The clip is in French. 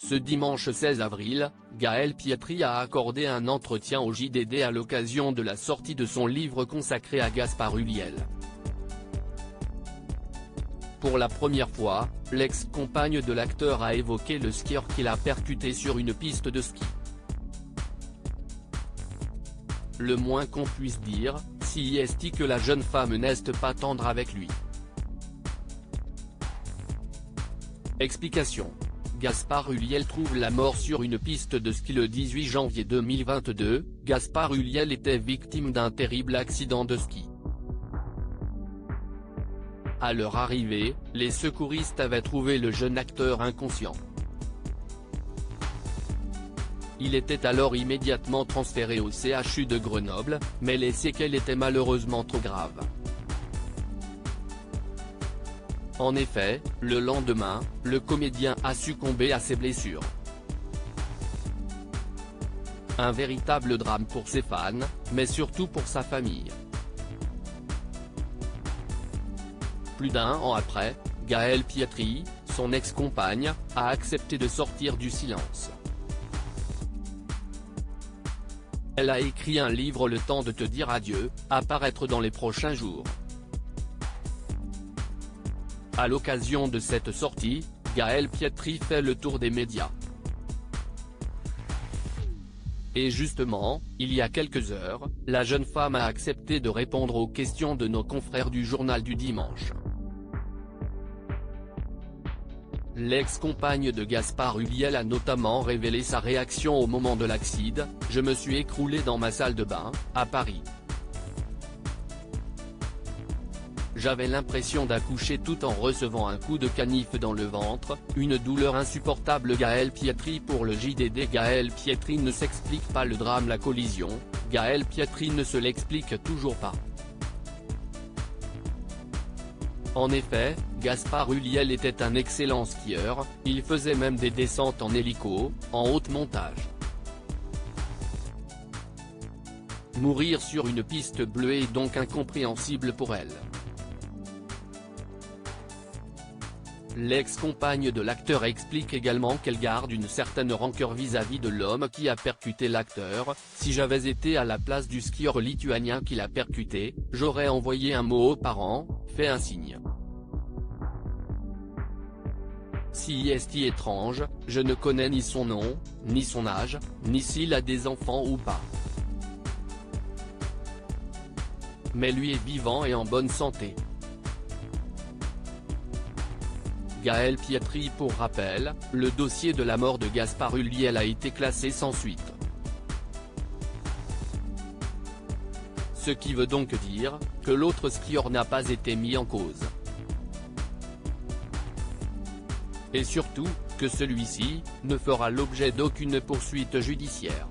Ce dimanche 16 avril, Gaël Pietri a accordé un entretien au JDD à l'occasion de la sortie de son livre consacré à Gaspard Ulliel. Pour la première fois, l'ex-compagne de l'acteur a évoqué le skieur qu'il a percuté sur une piste de ski. Le moins qu'on puisse dire, si est que la jeune femme n'est pas tendre avec lui. Explication. Gaspard Ulliel trouve la mort sur une piste de ski le 18 janvier 2022, Gaspard Ulliel était victime d'un terrible accident de ski. À leur arrivée, les secouristes avaient trouvé le jeune acteur inconscient. Il était alors immédiatement transféré au CHU de Grenoble, mais les séquelles étaient malheureusement trop graves. En effet, le lendemain, le comédien a succombé à ses blessures. Un véritable drame pour ses fans, mais surtout pour sa famille. Plus d'un an après, Gaël Pietri, son ex-compagne, a accepté de sortir du silence. Elle a écrit un livre Le temps de te dire adieu, à paraître dans les prochains jours. À l'occasion de cette sortie, Gaël Pietri fait le tour des médias. Et justement, il y a quelques heures, la jeune femme a accepté de répondre aux questions de nos confrères du Journal du Dimanche. L'ex-compagne de Gaspard Ulliel a notamment révélé sa réaction au moment de l'accident: « Je me suis écroulé dans ma salle de bain, à Paris. J'avais l'impression d'accoucher tout en recevant un coup de canif dans le ventre, une douleur insupportable. » Gaël Pietri pour le JDD. Gaël Pietri ne s'explique pas le drame. La collision, Gaël Pietri ne se l'explique toujours pas. En effet, Gaspard Ulliel était un excellent skieur, il faisait même des descentes en hélico, en haute montage. Mourir sur une piste bleue est donc incompréhensible pour elle. L'ex-compagne de l'acteur explique également qu'elle garde une certaine rancœur vis-à-vis de l'homme qui a percuté l'acteur. « Si j'avais été à la place du skieur lituanien qui l'a percuté, j'aurais envoyé un mot aux parents, fait un signe. Si est étrange, je ne connais ni son nom, ni son âge, ni s'il a des enfants ou pas. Mais lui est vivant et en bonne santé. » Gaël Pietri. Pour rappel, le dossier de la mort de Gaspard Ulliel a été classé sans suite. Ce qui veut donc dire que l'autre skieur n'a pas été mis en cause. Et surtout, que celui-ci ne fera l'objet d'aucune poursuite judiciaire.